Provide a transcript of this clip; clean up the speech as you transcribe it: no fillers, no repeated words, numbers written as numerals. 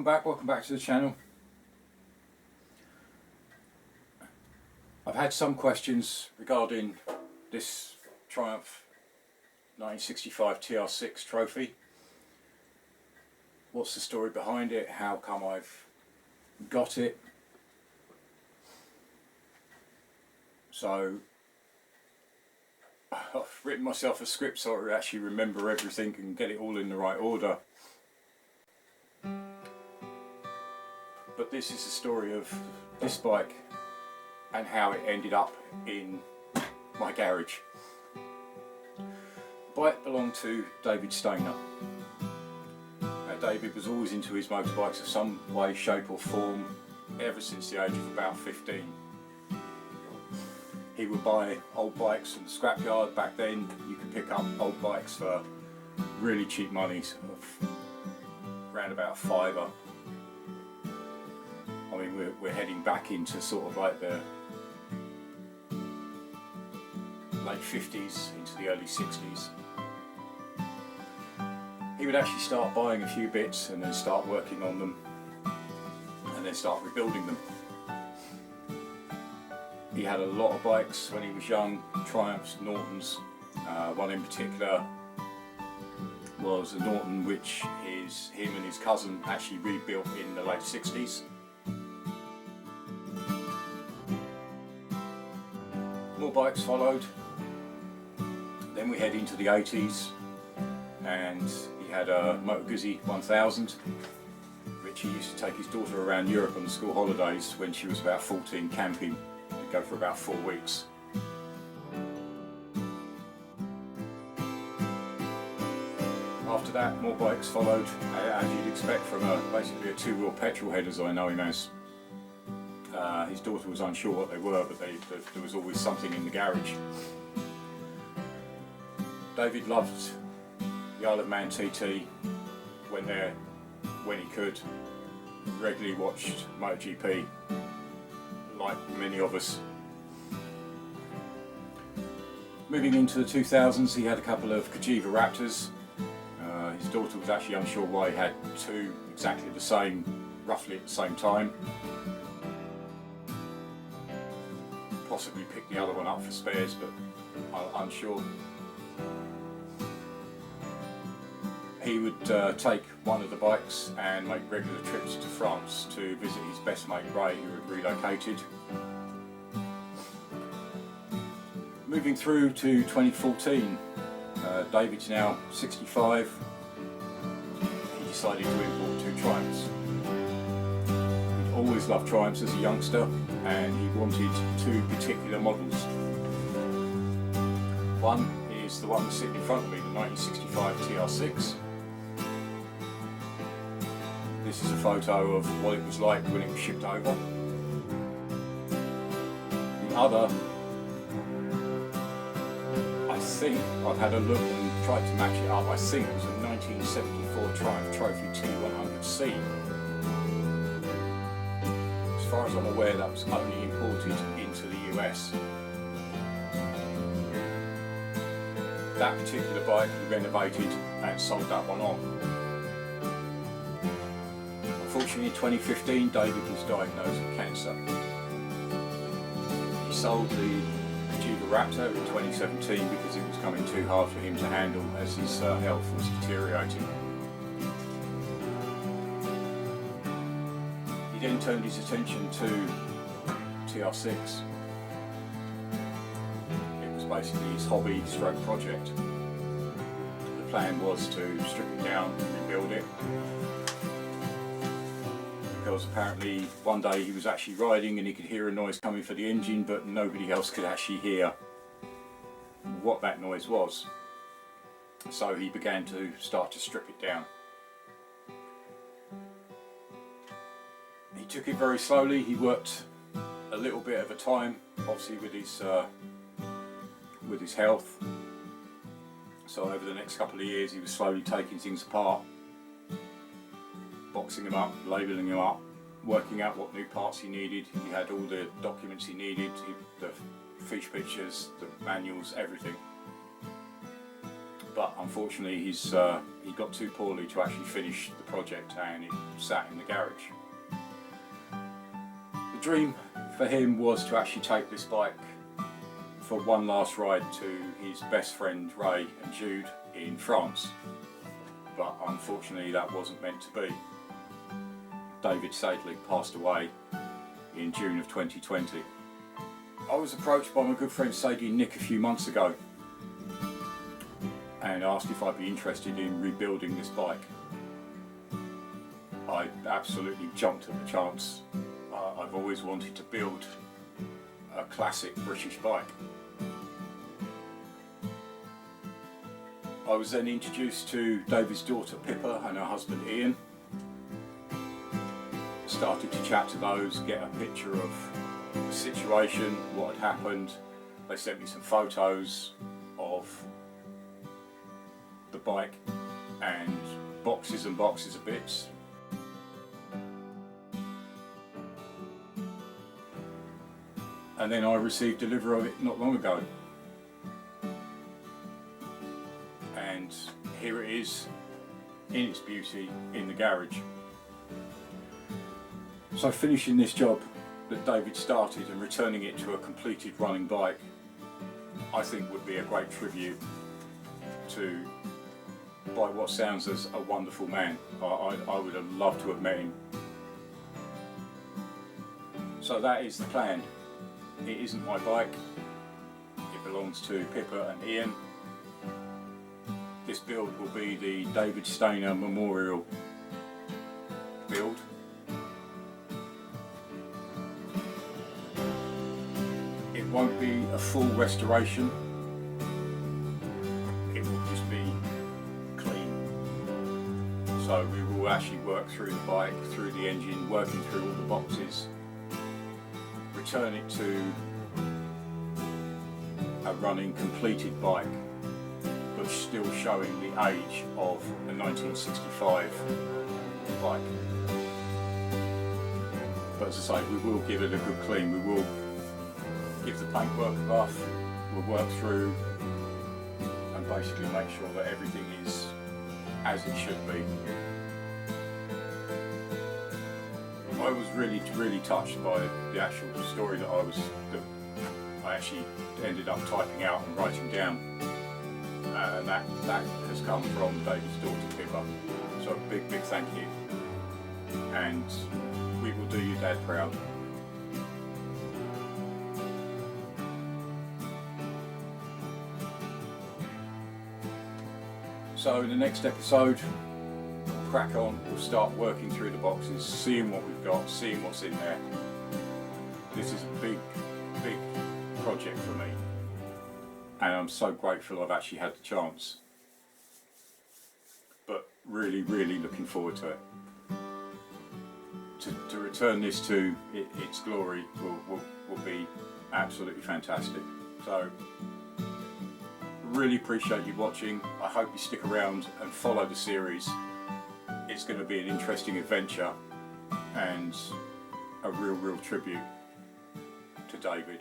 welcome back to the channel. I've had some questions regarding this Triumph 1965 TR6 Trophy. What's the story behind it? How come I've got it? So I've written myself a script so I actually remember everything and get it all in the right order. But this is the story of this bike and how it ended up in my garage. The bike belonged to David Stainer. Now, David was always into his motorbikes of some way, shape or form ever since the age of about 15. He would buy old bikes from the scrapyard. Back then you could pick up old bikes for really cheap money, sort of around about £5. I mean, we're heading back into sort of like the late 50s into the early 60s. He would actually start buying a few bits and then start working on them and then start rebuilding them. He had a lot of bikes when he was young, Triumphs, Nortons. One in particular was a Norton which him and his cousin actually rebuilt in the late 60s. More bikes followed. Then we head into the 80s and he had a Moto Guzzi 1000 which he used to take his daughter around Europe on the school holidays when she was about 14 camping. He'd go for about 4 weeks. After that, more bikes followed, as you'd expect from basically a two-wheel petrol head, as I know him as. His daughter was unsure what they were, but there was always something in the garage. David loved the Isle of Man TT, went there when he could, regularly watched MotoGP, like many of us. Moving into the 2000s, he had a couple of Cagiva Raptors. His daughter was actually unsure why he had two exactly the same, roughly at the same time. Possibly picked the other one up for spares, but I'm unsure. He would take one of the bikes and make regular trips to France to visit his best mate Ray, who had relocated. Moving through to 2014, David's now 65. He decided to import two Triumphs. He'd always loved Triumphs as a youngster, and he wanted two particular models. One is the one sitting in front of me, the 1965 TR6. This is a photo of what it was like when it was shipped over. The other, I think, I've had a look and tried to match it up, I think it was a 1974 Triumph Trophy T100C. As far as I'm aware, that was only imported into the US. That particular bike he renovated and sold that one on. Unfortunately, in 2015, David was diagnosed with cancer. He sold the Cagiva Raptor in 2017 because it was coming too hard for him to handle as his health was deteriorating. He then turned his attention to TR6. It was basically his hobby stroke project. The plan was to strip it down, rebuild it. Because apparently one day he was actually riding and he could hear a noise coming from the engine, but nobody else could actually hear what that noise was. So he began to start to strip it down. He took it very slowly. He worked a little bit at a time, obviously with his health. So over the next couple of years he was slowly taking things apart, boxing them up, labelling them up, working out what new parts he needed. He had all the documents he needed, the fiche pictures, the manuals, everything. but unfortunately he got too poorly to actually finish the project, and it sat in the garage. The dream for him was to actually take this bike for one last ride to his best friend Ray and Jude in France, but unfortunately that wasn't meant to be. David sadly passed away in June of 2020. I was approached by my good friend Sadie and Nick a few months ago and asked if I'd be interested in rebuilding this bike. I absolutely jumped at the chance. I've always wanted to build a classic British bike. I was then introduced to David's daughter Pippa and her husband Ian. Started to chat to those, get a picture of the situation, what had happened. They sent me some photos of the bike and boxes and boxes of bits. And then I received delivery of it not long ago. And here it is in its beauty in the garage. So finishing this job that David started and returning it to a completed running bike, I think would be a great tribute to, by what sounds as a wonderful man. I would have loved to have met him. So that is the plan. It isn't my bike, it belongs to Pippa and Ian. This build will be the David Stainer Memorial build. It won't be a full restoration, it will just be clean. So we will actually work through the bike, through the engine, working through all the boxes, return it to a running completed bike, but still showing the age of a 1965 bike. But as I say, we will give it a good clean. We will give the paintwork a buff, we'll work through and basically make sure that everything is as it should be. I was really touched by the actual story that I actually ended up typing out and writing down, and that has come from David's daughter Pippa. So a big thank you, and we will do your dad proud. So in the next episode, we'll crack on, we'll start working through the boxes, seeing what we've got, seeing what's in there. This is a big project for me, and I'm so grateful I've actually had the chance. But really looking forward to it. To return this to its glory will be absolutely fantastic. So really appreciate you watching. I hope you stick around and follow the series. It's going to be an interesting adventure and a real tribute to David.